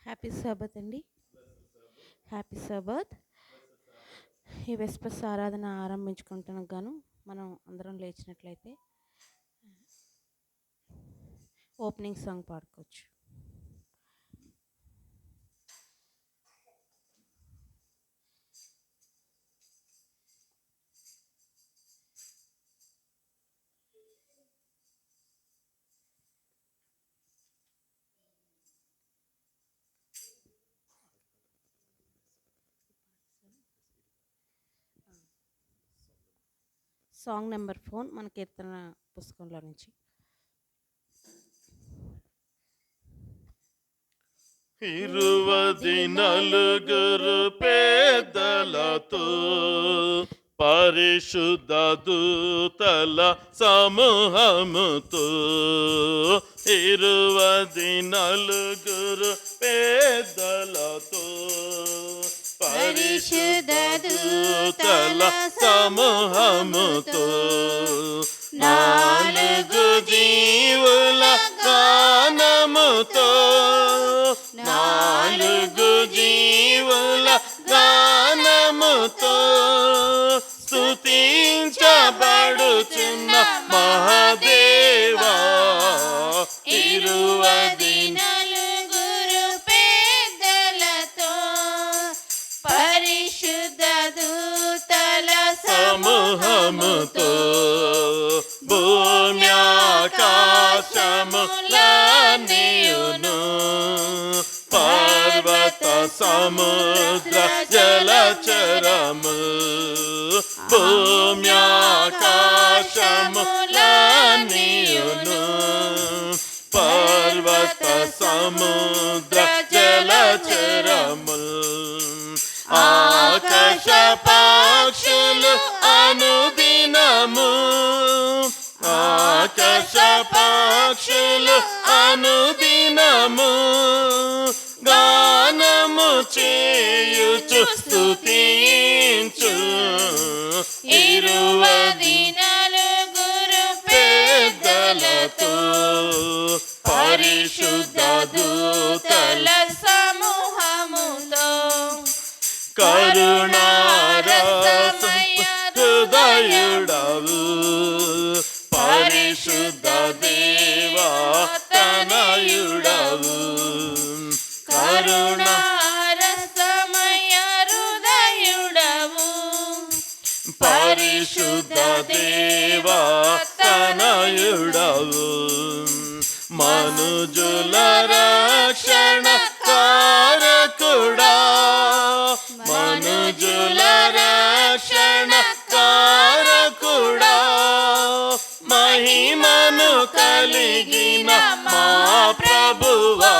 Happy Sabbath అండి. Happy Sabbath. ఈ వెస్పస్ ఆరాధన ఆరంభించుకుంటున్న గాను మనం అందరం లేచినట్లయితే ఓపెనింగ్ సాంగ్ పాడుకోవచ్చు. సాంగ్ నెంబర్ 4 మన కీర్తన పుస్తకంలో నుంచి. ఇరువది నలుగురు పేదలతో పరిశుద్ధ దూతల సమూహముతో ఇరువది నలుగురు పేదలతో పరిశుద్ధ దూతల సమూహముతో నాలుగు జీవుల గానముతో నాలుగు జీవుల గానముతో స్తుతించబడుచున్న మహాదేవా ఇరువది నలుగురు పేదలతో పరిశుద్ధ దూతల సమూహముతో భూమి ఆకాశములన్నీయును పర్వత సముద్ర జలచరము భూమి ఆకాశములన్నీయును పర్వత సముద్ర జలచరము ఆకాశ పక్షులు అనుదినము ఆకాశ పక్షులు అనుదినము గానము చేయుచు స్తుతించు ఇరువది నలుగురు పేదలతో పరిశుద్ధ దూతల సమూహముతో కరుణారసమయ హృదయుడవు పరిశుద్ధ దేవా తనయుడవు కరుణారసమయ హృదయుడవు పరిశుద్ధ దేవా తనయుడవు మనుజుల రక్షణ కారకుడా మనుజుల రక్షణ కారకుడా మహిమను కలిగిన మా ప్రభువా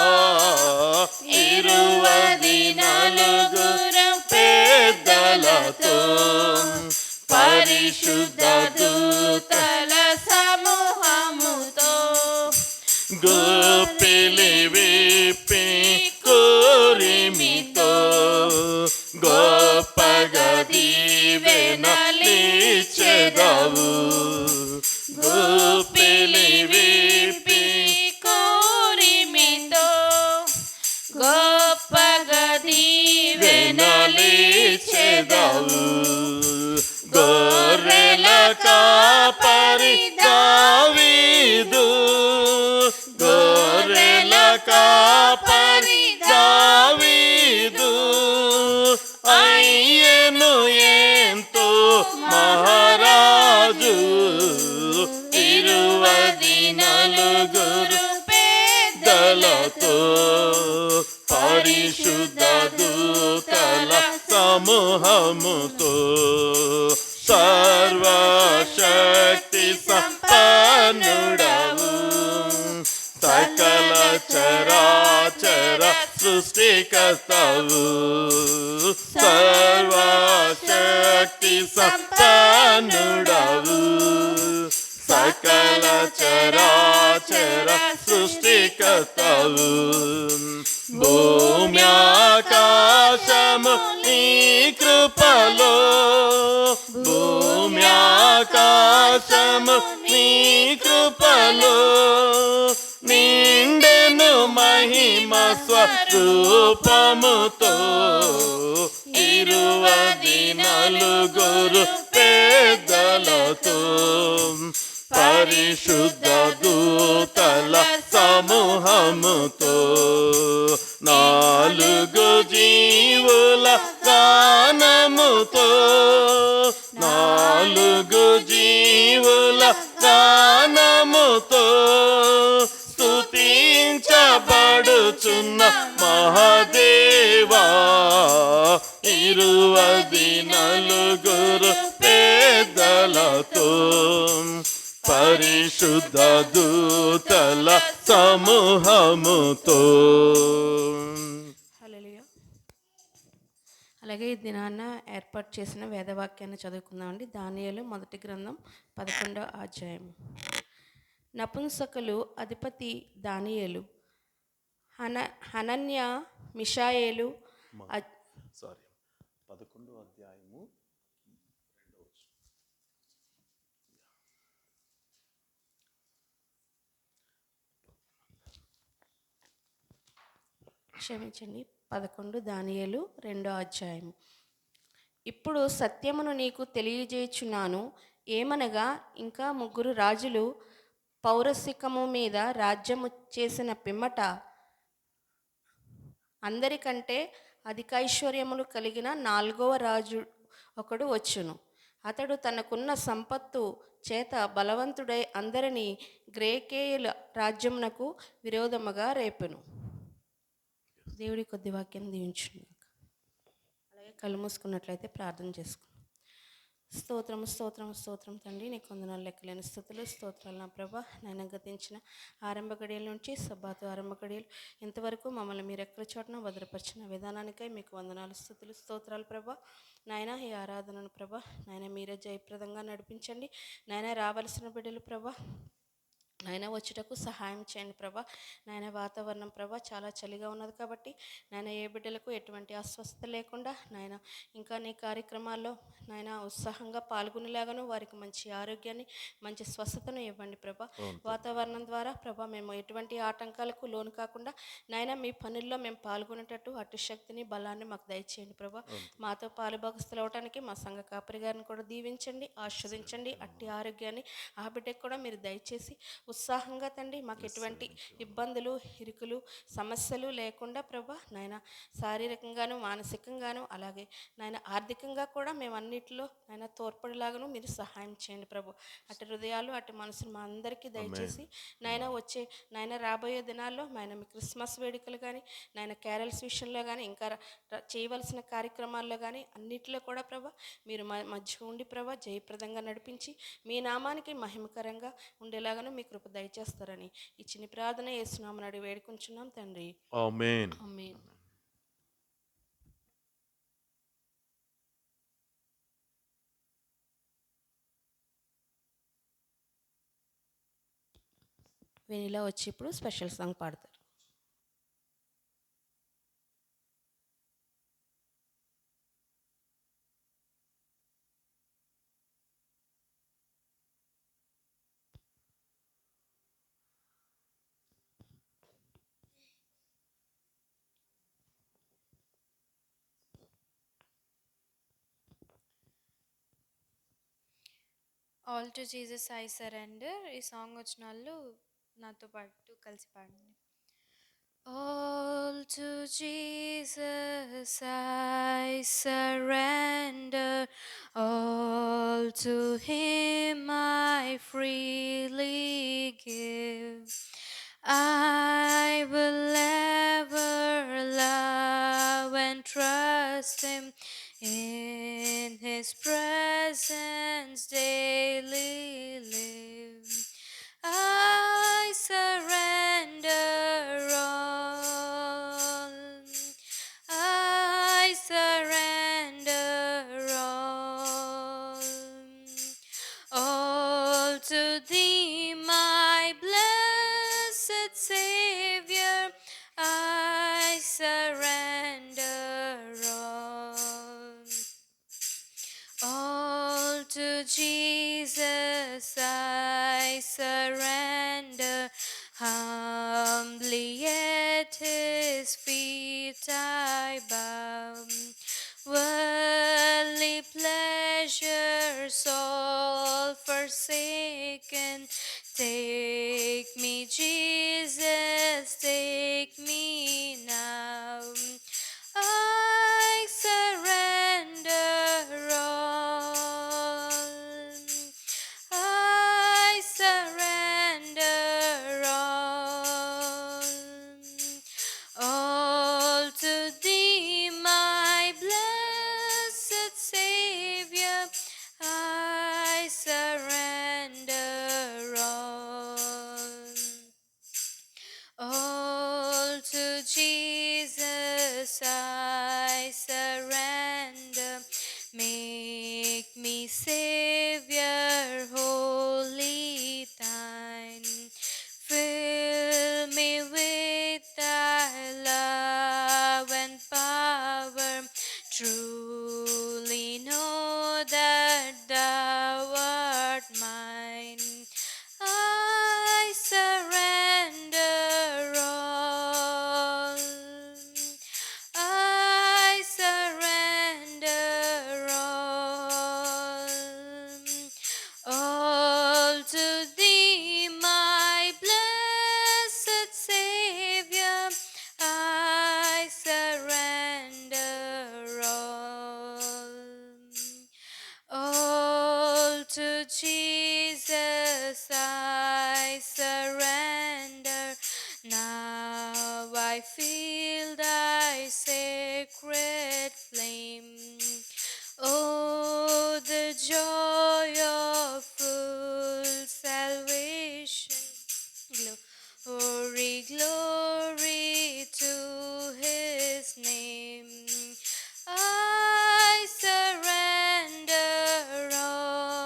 ఇరువది నలుగురు పేదలతో పరిశుద్ధ దూతల సమూహముతో గోపిలి విప్పి కోరిమితో గొప్పగా దీవెనలిచెదవు గోపిలి విప్పి కోరిమితో గొప్పగా దీవెనలిచెదవు గొర్రెల కాపరి దావీదు గొర్రెల కాపరి దావీదు అయ్యను ఎంతో మహారాజు ఇరువది నలుగురు పేదలతో పరిశుద్ధ దూతల సమూహముతో సర్వశక్తి సంపన్నుడవు సకల చరాచర సృష్టికర్తవు సర్వశక్తి సంపన్నుడవు సకల చరాచర సృష్టికర్తవు భూమి ఆకాశము నీ కృపలో భూమి ఆకాశము నీ కృపలో నిండెను మహిమ మహిమ స్వరూపముతో 24 పెద్దలతో పరిశుద్ధ దూతల సమూహముతో 4 జీవుల గానముతో 4 జీవుల గానముతో స్తుతించబడుచున్న మహాదేవా 24 పెద్దలతో పరిశుద్ధ దూతల సమూహముతో. హల్లెలూయా. అలాగే ఈ దినాన్న ఏర్పాటు చేసిన వేదవాక్యాన్ని చదువుకుందామండి. దానియేలు మొదటి గ్రంథం 11వ అధ్యాయం. నపుంసకులు అధిపతి దానియేలు, హనన్య, మిషాయేలు, 11వ అధ్యాయము క్షమించండి 11 దానియేలు 2వ అధ్యాయం. ఇప్పుడు సత్యమును నీకు తెలియజేయుచున్నాను, ఏమనగా ఇంకా 3 రాజులు పౌరసికము మీద రాజ్యము చేసిన పిమ్మట అందరికంటే అధికైశ్వర్యములు కలిగిన 4వ రాజు ఒకడు వచ్చును. అతడు తనకున్న సంపత్తు చేత బలవంతుడై అందరినీ గ్రేకేయుల రాజ్యమునకు విరోధముగా రేపును. దేవుడి కొద్ది వాక్యం దీవించును. అలాగే కళ్ళు మూసుకున్నట్లయితే ప్రార్థన చేసుకుందాం. స్తోత్రము స్తోత్రము స్తోత్రం తండ్రి, నీకు వందనాలు లెక్కలేని స్థుతులు స్తోత్రాలు నా ప్రభా. నాయన గతించిన ఆరంభ గడియల నుంచి సబ్బాతు ఆరంభ గడియలు ఇంతవరకు మమ్మల్ని మీరు ఎక్కడ చోటన భద్రపరిచిన విధానానికై మీకు వందనాలు స్థుతులు స్తోత్రాలు ప్రభా. నాయన ఈ ఆరాధనను ప్రభా నాయన మీరే జయప్రదంగా నడిపించండి. నాయన రావలసిన బిడ్డలు ప్రభా నాయన వచ్చుటకు సహాయం చేయండి ప్రభా. నాయన వాతావరణం ప్రభా చాలా చలిగా ఉన్నది కాబట్టి నాయన ఏ బిడ్డలకు ఎటువంటి అస్వస్థత లేకుండా నాయన ఇంకా నీ కార్యక్రమాల్లో నాయన ఉత్సాహంగా పాల్గొనేలాగాను వారికి మంచి ఆరోగ్యాన్ని మంచి స్వస్థతను ఇవ్వండి ప్రభా. వాతావరణం ద్వారా ప్రభా మేము ఎటువంటి ఆటంకాలకు లోను కాకుండా నాయన మీ పనుల్లో మేము పాల్గొనేటట్టు అటు శక్తిని బలాన్ని మాకు దయచేయండి ప్రభా. మాతో పాలుభాగస్తులు అవడానికి మా సంఘ కాపరి గారిని కూడా దీవించండి, ఆస్వాదించండి. అట్టి ఆరోగ్యాన్ని ఆ బిడ్డకు కూడా మీరు దయచేసి ఉత్సాహంగా తండ్రి మాకు ఎటువంటి ఇబ్బందులు ఇరుకులు సమస్యలు లేకుండా ప్రభా నాయన శారీరకంగాను మానసికంగాను అలాగే నాయన ఆర్థికంగా కూడా మేము అన్నిటిలో నాయన తోడ్పడేలాగాను మీరు సహాయం చేయండి ప్రభు. అటు హృదయాలు అటు మనసులు మా అందరికీ దయచేసి నాయన వచ్చే నాయన రాబోయే దినాల్లో నాయన మీ క్రిస్మస్ వేడుకలు కానీ నాయన క్యారల్స్ విషయంలో కానీ ఇంకా చేయవలసిన కార్యక్రమాల్లో కానీ అన్నిటిలో కూడా ప్రభా మీరు మధ్య ఉండి ప్రభా జయప్రదంగా నడిపించి మీ నామానికి మహిమకరంగా ఉండేలాగాను మీ కృప దయచేస్తారని ఈ చిన్న ప్రార్థన యేసునామమున అడిగి వేడుకుంటున్నాం తండ్రి, ఆమేన్. ఆమేన్. వెనిలా వచ్చి ఇప్పుడు స్పెషల్ సాంగ్ పాడతారు. All to Jesus I surrender. ఈ సాంగ్ వచ్చిన వాళ్ళు నాతో పాటు కలిసి పాడండి. All to Jesus I surrender, all to Him I freely give. I will ever love and trust Him, in His presence daily live. I surrender all, I surrender all to Thee, my blessed Savior. I surrender all to Jesus I surrender, humbly at His his feet I bow. Worldly pleasures all forsaken. Take me, Jesus, take me now. I surrender all. I surrender all to thee, my blessed Savior. I surrender all to Jesus I surrender. Make me Savior, wholly thine. Fill me with thy love and power. Truly know that thou art mine. I surrender all. I surrender all to thee, my blessed Savior. I surrender all to Jesus I surrender. Now I feel thy sacred flame. Oh, the joy of full salvation. Glory, glory to his name. I surrender all.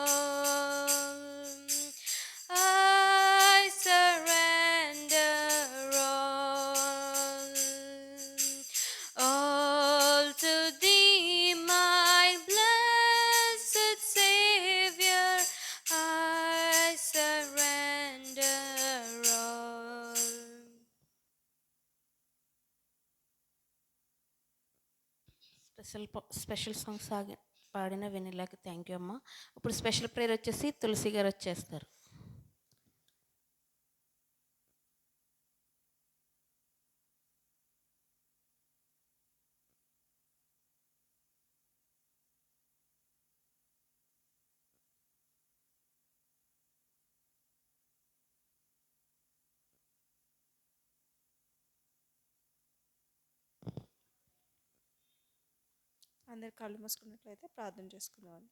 I surrender all to thee, my blessed Savior. I surrender all. Special songs పాడిన వెన్నెలకి thank you అమ్మ. ఇప్పుడు special prayer వచ్చేసి తులసి గారు వచ్చేస్తారు. అందరు కళ్ళు మూసుకున్నట్లయితే ప్రార్థన చేసుకుందాం.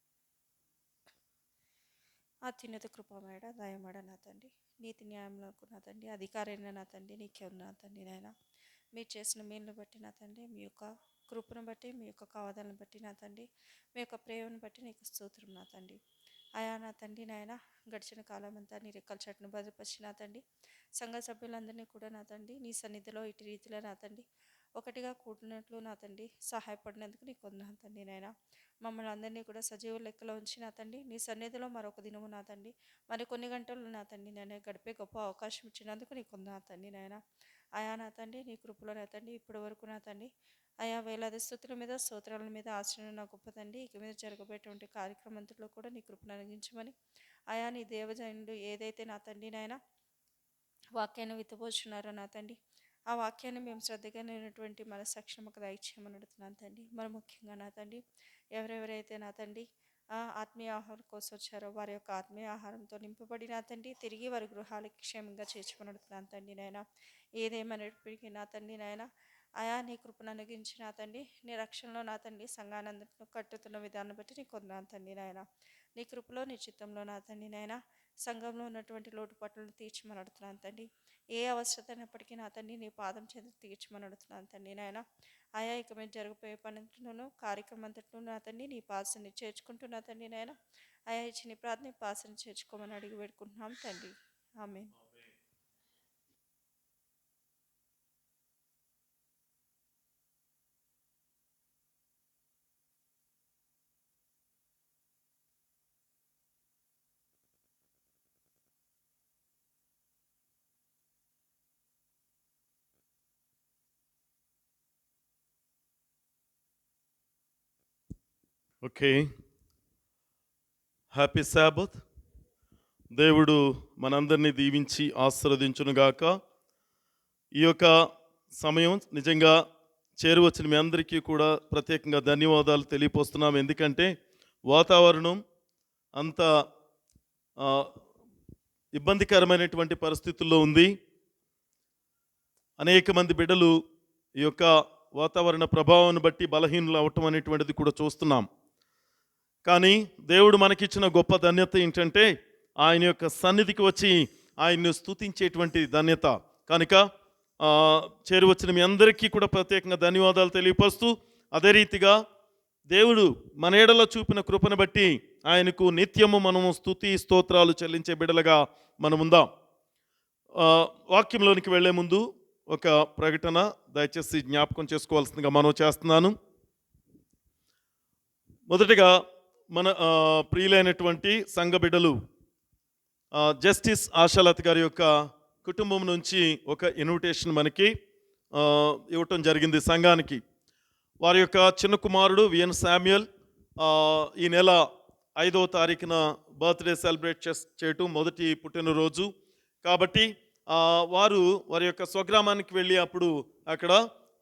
అత్యున్నత కృపమేడ దయమేడ నా తండ్రి, నీతి న్యాయములకు నా తండ్రి, అధికారైన నా తండ్రి, నీకే ఉన్న నా తండ్రి నాయన. మీరు చేసిన మేలును బట్టి నా తండ్రి, మీ యొక్క కృపను బట్టి, మీ యొక్క కావదాలను బట్టి నా తండ్రి, మీ యొక్క ప్రేమను బట్టి నీకు స్తోత్రం నా తండ్రి. అయా నా తండ్రి నాయన, గడిచిన కాలం అంతా నీ రెక్కల చాటును భద్రపరిచి నా తండ్రి, సంఘ సభ్యులందరినీ కూడా నా తండ్రి నీ సన్నిధిలో ఇటు రీతిలో నా తండ్రి ఒకటిగా కూడినట్లు నా తండ్రి సహాయపడినందుకు నీకు వందనాలు తండ్రి నాయన. మమ్మల్ని అందరినీ కూడా సజీవ లెక్కలో ఉంచి నా తండ్రి నీ సన్నిధిలో మరొక దినము నా తండ్రి మరి కొన్ని గంటలు నా తండ్రి నేను గడిపే గొప్ప అవకాశం ఇచ్చినందుకు నీకు వందనాలు తండ్రి నాయన. అయా నా తండ్రి నీ కృపలో నా తండ్రి ఇప్పటి వరకు నా తండ్రి అయా వేలాది స్తుతుల మీద స్తోత్రాల మీద ఆశ్రయం నా గొప్ప తండ్రి ఇక మీద జరగబోయేటువంటి కార్యక్రమంలో కూడా నీ కృపను అనుగించమని అయా నీ దేవజనుడు ఏదైతే నా తండ్రి నాయన వాక్యాన్ని విత్తబోచున్నారో నా తండ్రి ఆ వాక్యాన్ని మేము శ్రద్ధగా లేనటువంటి మన సక్షమకు దయచేయమని అడుగుతున్నాను తండ్రి. మరి ముఖ్యంగా నా తండ్రి ఎవరెవరైతే నా తండ్రి ఆత్మీయ ఆహారం కోసం వచ్చారో వారి యొక్క ఆత్మీయ ఆహారంతో నింపబడి నా తండ్రి తిరిగి వారి గృహాలకి క్షేమంగా చేర్చుకొని అడుగుతున్నాను తండ్రి నాయన. ఏదేమైనప్పటికీ నా తండ్రి నాయన అయా నీ కృపను అనుగించి నా తండ్రి నీ రక్షణలో నా తండ్రి సంఘానందరిని కట్టుతున్న విధానం బట్టి నీకు వందనాలు తండ్రి నాయన. నీ కృపలో నీ చిత్తంలో నా తండ్రి నాయన సంఘంలో ఉన్నటువంటి లోటుపాట్లను తీర్చమని అడుగుతున్నాను తండ్రి. ఏ అవసరత అయినప్పటికీ నా తండ్రి నీ పాదం చేత తీర్చమని అడుగుతున్నాను తండ్రి నాయన. ఆయా ఇక మీద జరిగిపోయే పనిలోనూ కార్యక్రమం అంతట్లోనూ నా తండ్రి నీ పాసని చేర్చుకుంటున్నా తండ్రి నాయన. ఆయా ఇచ్చి నీ ప్రార్థన పాసని చేర్చుకోమని అడిగి పెట్టుకుంటున్నాం తండ్రి. ఆమేన్. Okay, happy Sabbath. దేవుడు మనందరినీ దీవించి ఆశీర్వదించునుగాక. ఈ యొక్క సమయం నిజంగా చేరువచ్చిన మీ అందరికీ కూడా ప్రత్యేకంగా ధన్యవాదాలు తెలియపోస్తున్నాం. ఎందుకంటే వాతావరణం అంత ఆ, ఇబ్బందికరమైనటువంటి పరిస్థితుల్లో ఉంది. అనేక మంది బిడ్డలు ఈ యొక్క వాతావరణ ప్రభావాన్ని బట్టి బలహీనులు అవటం అనేటువంటిది కూడా చూస్తున్నాం. కానీ దేవుడు మనకిచ్చిన గొప్ప ధన్యత ఏంటంటే ఆయన యొక్క సన్నిధికి వచ్చి ఆయన్ను స్తుతించేటువంటి ధన్యత. కనుక చేరువచ్చిన మీ అందరికీ కూడా ప్రత్యేకంగా ధన్యవాదాలు తెలియపరుస్తూ, అదే రీతిగా దేవుడు మన ఎడల చూపిన కృపను బట్టి ఆయనకు నిత్యము మనము స్తుతి స్తోత్రాలు చెల్లించే బిడ్డలుగా మనం ఉందాం. వాక్యంలోనికి వెళ్లే ముందు ఒక ప్రకటన దయచేసి జ్ఞాపకం చేసుకోవాల్సిందిగా మనం చేస్తున్నాను. మొదటిగా మన ప్రియులైనటువంటి సంఘ బిడ్డలు జస్టిస్ ఆశాలత గారి యొక్క కుటుంబం నుంచి ఒక ఇన్విటేషన్ మనకి ఇవ్వటం జరిగింది సంఘానికి. వారి యొక్క చిన్న కుమారుడు విఎన్ శామ్యుయల్ ఈ నెల 5వ తారీఖున బర్త్డే సెలబ్రేట్ చేయటం, మొదటి పుట్టినరోజు. కాబట్టి వారి యొక్క స్వగ్రామానికి వెళ్ళి అప్పుడు అక్కడ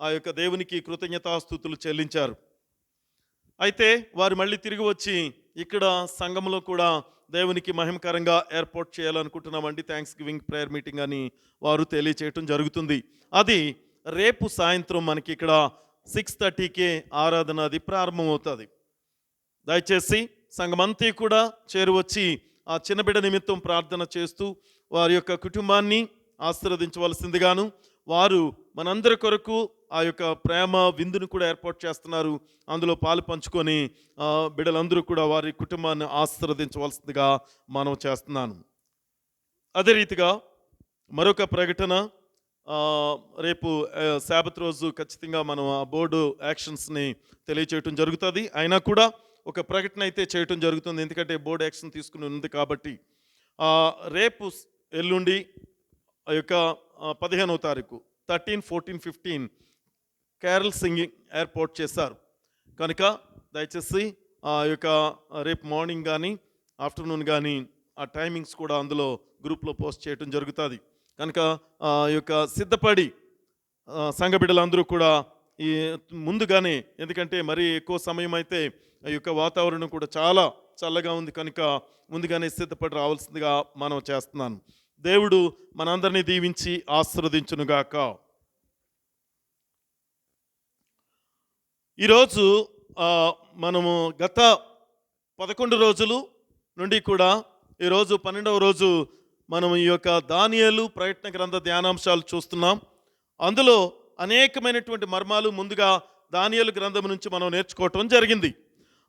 ఆ యొక్క దేవునికి కృతజ్ఞతాస్తుతులు చెల్లించారు. అయితే వారు మళ్ళీ తిరిగి వచ్చి ఇక్కడ సంఘంలో కూడా దేవునికి మహిమకరంగా ఏర్పాటు చేయాలనుకుంటున్నామండి, థ్యాంక్స్ గివింగ్ ప్రేయర్ మీటింగ్ అని వారు తెలియచేయటం జరుగుతుంది. అది రేపు సాయంత్రం మనకి ఇక్కడ 6:30కే ఆరాధన అది ప్రారంభమవుతుంది. దయచేసి సంఘమంతా కూడా చేరువచ్చి ఆ చిన్న బిడ్డ నిమిత్తం ప్రార్థన చేస్తూ వారి యొక్క కుటుంబాన్ని ఆశీర్వదించవలసిందిగాను, వారు మనందరి కొరకు ఆ యొక్క ప్రేమ విందును కూడా ఏర్పాటు చేస్తున్నారు. అందులో పాలు పంచుకొని బిడ్డలందరూ కూడా వారి కుటుంబాన్ని ఆశీర్వదించవలసిందిగా మనం చేస్తున్నాను. అదే రీతిగా మరొక ప్రకటన, రేపు శాబత్ రోజు ఖచ్చితంగా మనం ఆ బోర్డు యాక్షన్స్ని తెలియచేయటం జరుగుతుంది. అయినా కూడా ఒక ప్రకటన అయితే చేయటం జరుగుతుంది, ఎందుకంటే బోర్డు యాక్షన్ తీసుకుని ఉంది కాబట్టి. రేపు ఎల్లుండి ఆ యొక్క 15వ తారీఖు 13, 14, 15 క్యారల్ సింగింగ్ ఏర్పాటు చేశారు. కనుక దయచేసి ఆ యొక్క రేపు మార్నింగ్ కానీ ఆఫ్టర్నూన్ కానీ ఆ టైమింగ్స్ కూడా అందులో గ్రూప్లో పోస్ట్ చేయటం జరుగుతుంది. కనుక ఆ యొక్క సిద్ధపడి సంఘ బిడ్డలందరూ కూడా ఈ ముందుగానే, ఎందుకంటే మరీ ఎక్కువ సమయం అయితే ఈ యొక్క వాతావరణం కూడా చాలా చల్లగా ఉంది కనుక ముందుగానే సిద్ధపడి రావాల్సిందిగా మనం చేస్తున్నాను. దేవుడు మనందరినీ దీవించి ఆశీర్వదించునుగాక. ఈరోజు మనము గత 11 రోజులు నుండి కూడా ఈరోజు 12వ రోజు మనం ఈ యొక్క దానియేలు ప్రయత్న గ్రంథ ధ్యానాంశాలు చూస్తున్నాం. అందులో అనేకమైనటువంటి మర్మాలు ముందుగా దానియేలు గ్రంథం నుంచి మనం నేర్చుకోవటం జరిగింది.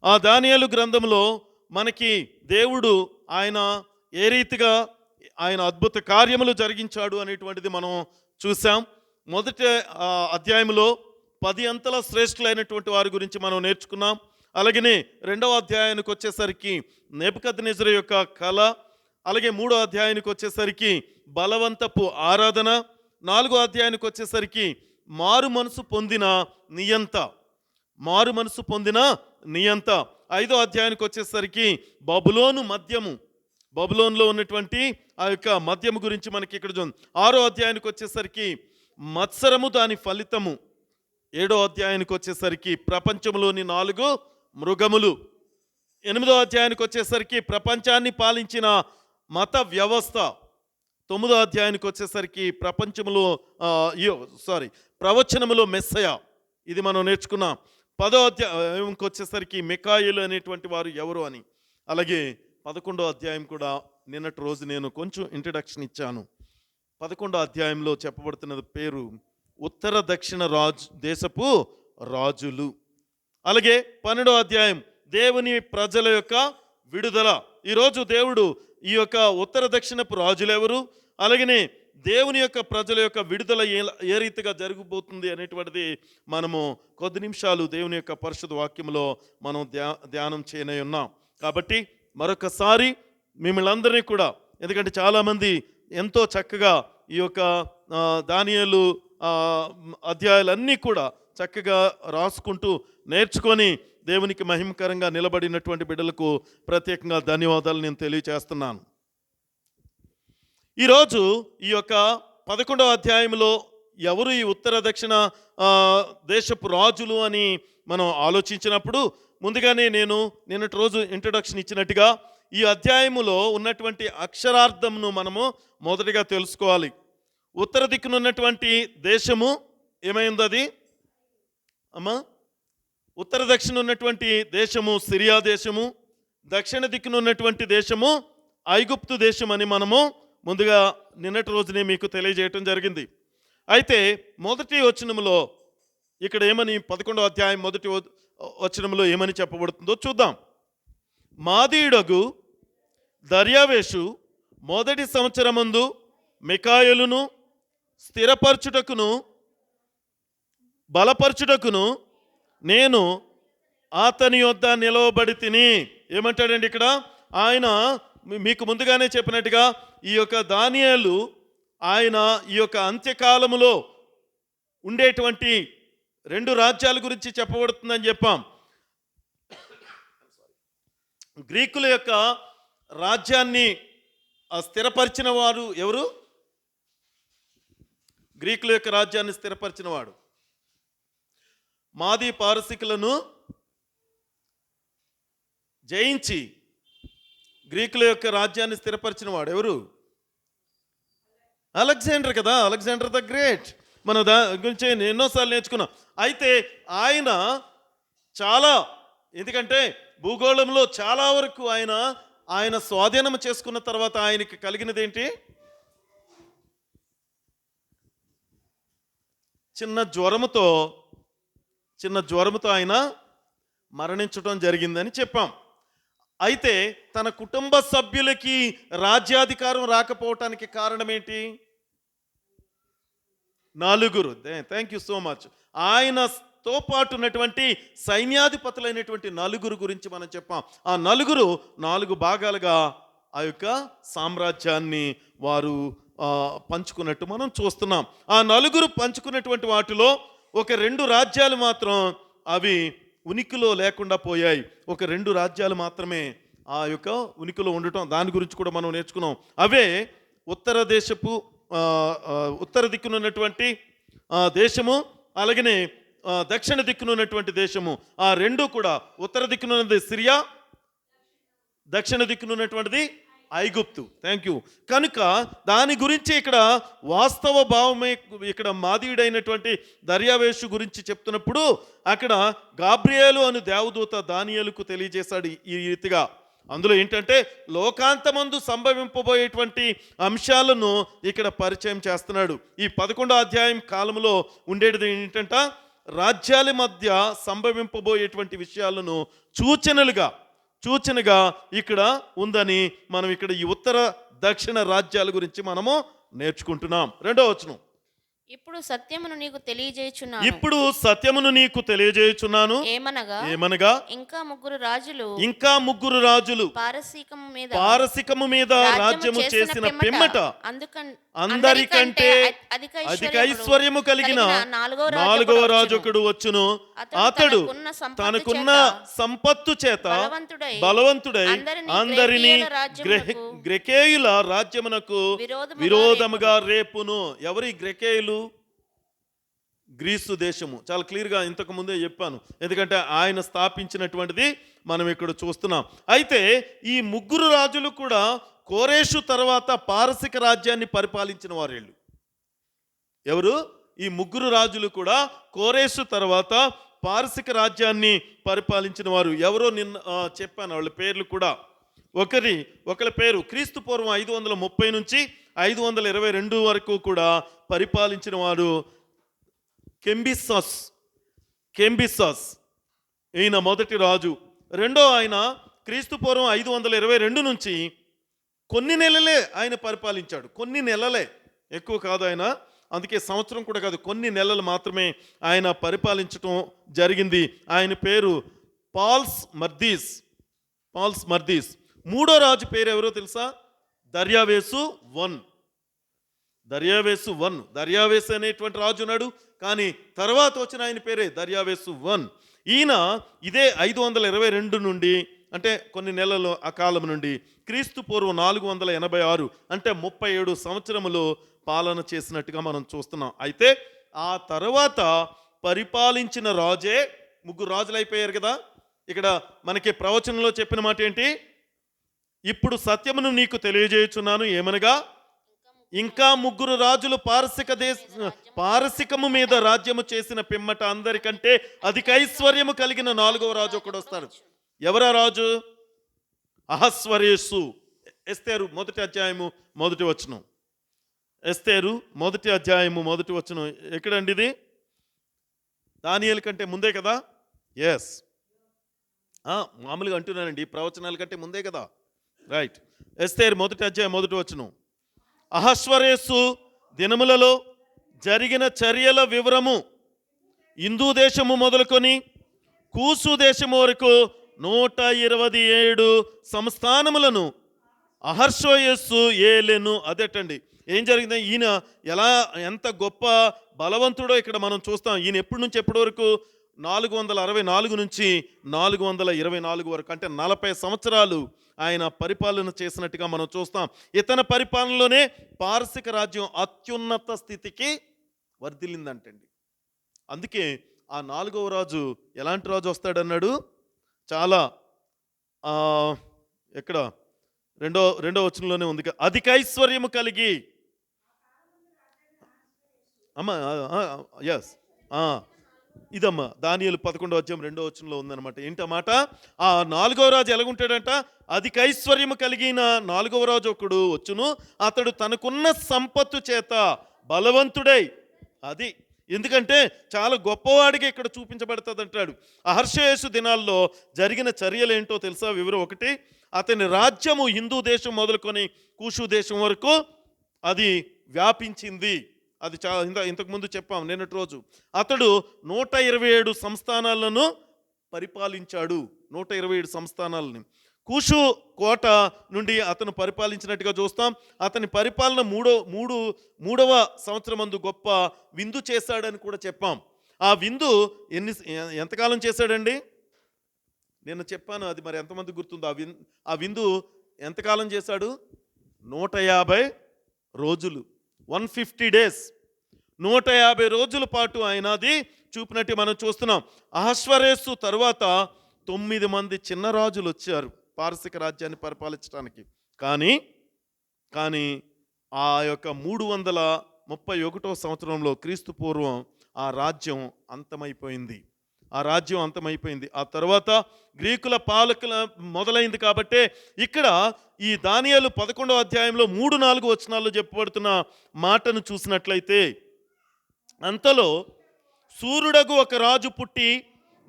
ఆ దానియేలు గ్రంథంలో మనకి దేవుడు ఆయన ఏ రీతిగా ఆయన అద్భుత కార్యములు జరిగించాడు అనేటువంటిది మనం చూసాం. మొదటి అధ్యాయంలో 10 అంతల శ్రేష్ఠులైనటువంటి వారి గురించి మనం నేర్చుకున్నాం. అలాగనే 2వ అధ్యాయానికి వచ్చేసరికి నెబుకద్నెజరు యొక్క కళ, అలాగే 3వ అధ్యాయానికి వచ్చేసరికి బలవంతపు ఆరాధన, 4వ అధ్యాయానికి వచ్చేసరికి మారు మనసు పొందిన నియంత, 5వ అధ్యాయానికి వచ్చేసరికి బబులోను మద్యము, బబులోన్లో ఉన్నటువంటి ఆ యొక్క మద్యము గురించి మనకి ఇక్కడ చూడండి. 6వ అధ్యాయానికి వచ్చేసరికి మత్సరము దాని ఫలితము, 7వ అధ్యాయానికి వచ్చేసరికి ప్రపంచంలోని 4 మృగములు, 8వ అధ్యాయానికి వచ్చేసరికి ప్రపంచాన్ని పాలించిన మత వ్యవస్థ, 9వ అధ్యాయానికి వచ్చేసరికి ప్రవచనములో మెస్సయ, ఇది మనం నేర్చుకున్నాం. 10వ అధ్యాయంకి వచ్చేసరికి మికాయేలు అనేటువంటి వారు ఎవరు అని. అలాగే 11వ అధ్యాయం కూడా నిన్నటి రోజు నేను కొంచెం ఇంట్రడక్షన్ ఇచ్చాను. 11వ అధ్యాయంలో చెప్పబడుతున్న పేరు ఉత్తర దక్షిణ దేశపు రాజులు. అలాగే 12వ అధ్యాయం దేవుని ప్రజల యొక్క విడుదల. ఈరోజు దేవుడు ఈ యొక్క ఉత్తర దక్షిణపు రాజులు ఎవరు, అలాగనే దేవుని యొక్క ప్రజల యొక్క విడుదల ఏ రీతిగా జరగబోతుంది అనేటువంటిది మనము కొద్ది నిమిషాలు దేవుని యొక్క పరిశుద్ధ వాక్యంలో మనం ధ్యానం చేయనే ఉన్నాం. కాబట్టి మరొకసారి మిమ్మల్ని అందరినీ కూడా, ఎందుకంటే చాలామంది ఎంతో చక్కగా ఈ యొక్క దానియేలు అధ్యాయాలన్నీ కూడా చక్కగా రాసుకుంటూ నేర్చుకొని దేవునికి మహిమకరంగా నిలబడినటువంటి బిడ్డలకు ప్రత్యేకంగా ధన్యవాదాలు నేను తెలియచేస్తున్నాను. ఈరోజు ఈ యొక్క 11వ అధ్యాయంలో ఎవరు ఈ ఉత్తర దక్షిణ దేశపు రాజులు అని మనం ఆలోచించినప్పుడు ముందుగానే నేను నిన్నటి రోజు ఇంట్రొడక్షన్ ఇచ్చినట్టుగా ఈ అధ్యాయములో ఉన్నటువంటి అక్షరార్థంను మనము మొదటిగా తెలుసుకోవాలి. ఉత్తర దిక్కునున్నటువంటి దేశము ఏమైంది? అది అమ్మా, ఉత్తర దక్షిణ ఉన్నటువంటి దేశము సిరియా దేశము, దక్షిణ దిక్కునున్నటువంటి దేశము ఐగుప్తు దేశం అని మనము ముందుగా నిన్నటి రోజునే మీకు తెలియజేయటం జరిగింది. అయితే మొదటి వచనములో ఇక్కడ ఏమని 11వ అధ్యాయం మొదటి వచనంలో ఏమని చెప్పబడుతుందో చూద్దాం. మాదీయుడగు దర్యావేషు మొదటి సంవత్సరమందు మికాయలును స్థిరపరచుటకును బలపరచుటకును నేను అతని యొద్ద నిలవబడి తిని. ఏమంటాడండి ఇక్కడ ఆయన? మీకు ముందుగానే చెప్పినట్టుగా ఈ యొక్క దానియేలు ఆయన ఈ యొక్క అంత్యకాలములో ఉండేటువంటి 2 రాజ్యాల గురించి చెప్పబడుతుందని చెప్పాం. గ్రీకుల యొక్క రాజ్యాన్ని స్థిరపరిచిన వారు ఎవరు? గ్రీకుల యొక్క రాజ్యాన్ని స్థిరపరిచిన వాడు. మాది పారసీకులను జయించి గ్రీకుల యొక్క రాజ్యాన్ని స్థిరపరిచిన వాడు ఎవరు? అలెగ్జాండర్ కదా, అలెగ్జాండర్ ద గ్రేట్. మనం గురించి ఎన్నోసార్లు నేర్చుకున్నాం. అయితే ఆయన చాలా, ఎందుకంటే భూగోళంలో చాలా వరకు ఆయన స్వాధీనం చేసుకున్న తర్వాత ఆయనకి కలిగినది ఏంటి? చిన్న జ్వరముతో ఆయన మరణించడం జరిగిందని చెప్పాం. అయితే తన కుటుంబ సభ్యులకి రాజ్యాధికారం రాకపోవటానికి కారణం ఏంటి? 4. Thank you so much. ఆయనతో పాటు ఉన్నటువంటి సైన్యాధిపతులైనటువంటి 4 గురించి మనం చెప్పాం. ఆ 4 భాగాలుగా ఆ యొక్క సామ్రాజ్యాన్ని వారు పంచుకున్నట్టు మనం చూస్తున్నాం. ఆ 4 పంచుకున్నటువంటి వాటిలో ఒక 2 రాజ్యాలు మాత్రం అవి ఉనికిలో లేకుండా పోయాయి. ఒక 2 రాజ్యాలు మాత్రమే ఆ యొక్క ఉనికిలో ఉండటం, దాని గురించి కూడా మనం నేర్చుకున్నాం. అవే ఉత్తర దిక్కునున్నటువంటి దేశము, అలాగనే దక్షిణ దిక్కునున్నటువంటి దేశము. ఆ 2 కూడా, ఉత్తర దిక్కునున్నది సిరియా, దక్షిణ దిక్కునున్నటువంటిది ఐగుప్తు. Thank you. కనుక దాని గురించి ఇక్కడ వాస్తవ భావమే ఇక్కడ మాదీయుడైనటువంటి దర్యావేషు గురించి చెప్తున్నప్పుడు అక్కడ గాబ్రియేలు అను దేవదూత దానియేలుకు తెలియజేశాడు ఈ రీతిగా. అందులో ఏంటంటే లోకాంతమందు సంభవింపబోయేటువంటి అంశాలను ఇక్కడ పరిచయం చేస్తున్నాడు. ఈ 11వ అధ్యాయం కాలంలో ఉండేది ఏంటంట, రాజ్యాల మధ్య సంభవింపబోయేటువంటి విషయాలను సూచనగా ఇక్కడ ఉందని మనం ఇక్కడ ఈ ఉత్తర దక్షిణ రాజ్యాల గురించి మనము నేర్చుకుంటున్నాం. 2వ వచనం. ఇప్పుడు సత్యమును నీకు తెలియజేయుచున్నాను. ఏమనగా ఇంకా ముగ్గురు రాజులు పారసీకము మీద రాజ్యము చేసిన పిమ్మట అందరికంటే అధిక ఐశ్వర్యము కలిగిన 4వ రాజు ఒకడు వచ్చును. అతడు తనకున్న సంపత్తు చేత బలవంతుడై అందరినీ గ్రెకేయుల రాజ్యమునకు విరోధముగా రేపును. ఎవరి గ్రెకేయులు? గ్రీసు దేశము. చాలా క్లియర్గా ఇంతకు ముందే చెప్పాను, ఎందుకంటే ఆయన స్థాపించినటువంటిది మనం ఇక్కడ చూస్తున్నాం. అయితే ఈ 3 రాజులు కూడా కోరేషు తర్వాత పారసిక రాజ్యాన్ని పరిపాలించిన వారు. ఎవరు? ఈ 3 రాజులు కూడా కోరేషు తర్వాత పారసిక రాజ్యాన్ని పరిపాలించిన వారు. ఎవరో నిన్న చెప్పాను వాళ్ళ పేర్లు కూడా. ఒకరి పేరు క్రీస్తు పూర్వం 530 నుంచి 522 వరకు కూడా పరిపాలించిన వారు కెంబిసాస్. ఈయన మొదటి రాజు. రెండో ఆయన క్రీస్తు పూర్వం 522 నుంచి కొన్ని నెలలే ఆయన పరిపాలించాడు. కొన్ని నెలలే, ఎక్కువ కాదు ఆయన. అందుకే సంవత్సరం కూడా కాదు, కొన్ని నెలలు మాత్రమే ఆయన పరిపాలించటం జరిగింది. ఆయన పేరు పాల్స్ మర్దీస్. మూడో రాజు పేరు ఎవరో తెలుసా? దర్యావేసు 1. దర్యావేసు అనేటువంటి రాజు ఉన్నాడు, కానీ తర్వాత వచ్చిన ఆయన పేరే దర్యావేసు 1. ఈయన ఇదే 522 నుండి అంటే కొన్ని నెలలు ఆ కాలం నుండి క్రీస్తు పూర్వం 486 అంటే 37 సంవత్సరములు పాలన చేసినట్టుగా మనం చూస్తున్నాం. అయితే ఆ తర్వాత పరిపాలించిన రాజే, ముగ్గురు రాజులు అయిపోయారు కదా. ఇక్కడ మనకి ప్రవచనంలో చెప్పిన మాట ఏంటి? ఇప్పుడు సత్యమును నీకు తెలియజేయుచున్నాను, ఏమనగా ఇంకా ముగ్గురు రాజులు పారసికము మీద రాజ్యము చేసిన పిమ్మట అందరికంటే అధిక ఐశ్వర్యము కలిగిన 4వ రాజు ఒకడు వస్తాడు. ఎవరా రాజు? అహస్వరేసు. ఎస్తేరు 1వ అధ్యాయము 1వ వచనం. ఎస్తేరు 1వ అధ్యాయము 1వ వచనం. ఎక్కడండి ఇది? దానియేలు కంటే ముందే కదా. ఎస్, మామూలుగా అంటున్నానండి, ప్రవచనాల కంటే ముందే కదా. రైట్. ఎస్తేరు 1వ అధ్యాయం 1వ వచనం. అహస్వరేసు దినములలో జరిగిన చర్యల వివరము హిందూ దేశము మొదలుకొని కూసు దేశము వరకు 127 సంస్థానములను అహర్షోయస్సు ఏలెను. అదేటండి ఏం జరిగింది? ఈయన ఎంత గొప్ప బలవంతుడో ఇక్కడ మనం చూస్తాం. ఈయన ఎప్పటి నుంచి ఎప్పటి వరకు? 464 నుంచి 424 వరకు, అంటే 40 సంవత్సరాలు ఆయన పరిపాలన చేసినట్టుగా మనం చూస్తాం. ఇతని పరిపాలనలోనే పారసిక రాజ్యం అత్యున్నత స్థితికి వర్ధిల్లిందంటండి. అందుకే ఆ 4వ రాజు ఎలాంటి రాజు వస్తాడన్నాడు? చాలా ఎక్కడ రెండో వచనంలోనే ఉంది. అధిక ఐశ్వర్యము కలిగి. అమ్మా ఎస్, ఇదమ్మా దానియేలు 11వ అధ్యాయం 2వ వచనంలో ఉందన్నమాట. ఏంటన్నమాట? ఆ 4వ రాజు ఎలాగుంటాడంట? అధిక ఐశ్వర్యము కలిగిన 4వ రాజు ఒకడు వచ్చును, అతడు తనకున్న సంపత్తు చేత బలవంతుడై. అది ఎందుకంటే చాలా గొప్పవాడిగా ఇక్కడ చూపించబడుతుంది అంటాడు. అహర్షయేసు దినాల్లో జరిగిన చర్యలు ఏంటో తెలుసా? వివరం 1, అతని రాజ్యము హిందూ దేశం మొదలుకొని కూషు దేశం వరకు అది వ్యాపించింది. అది ఇంతకుముందు చెప్పాం నిన్నటి రోజు. అతడు 127 సంస్థానాలను పరిపాలించాడు. 127 సంస్థానాలని కూషు కోట నుండి అతను పరిపాలించినట్టుగా చూస్తాం. అతని పరిపాలన మూడవ సంవత్సరమందు గొప్ప విందు చేశాడని కూడా చెప్పాం. ఆ విందు ఎంతకాలం చేశాడండి? నేను చెప్పాను, అది మరి ఎంతమంది గుర్తుందో? ఆ విందు ఎంతకాలం చేశాడు? 150 రోజులు, 150 డేస్, 150 రోజుల పాటు ఆయన అది చూపినట్టు మనం చూస్తున్నాం. అహస్వరేసు తరువాత 9 మంది చిన్న రాజులు వచ్చారు పారసిక రాజ్యాన్ని పరిపాలించడానికి. కానీ ఆ యొక్క 331వ సంవత్సరంలో క్రీస్తు పూర్వం ఆ రాజ్యం అంతమైపోయింది. ఆ తర్వాత గ్రీకుల పాలకుల మొదలైంది. కాబట్టే ఇక్కడ ఈ దానియేలు 11వ అధ్యాయంలో 3-4 వచనాల్లో చెప్పబడుతున్న మాటను చూసినట్లయితే, అంతలో సూర్యుడగు ఒక రాజు పుట్టి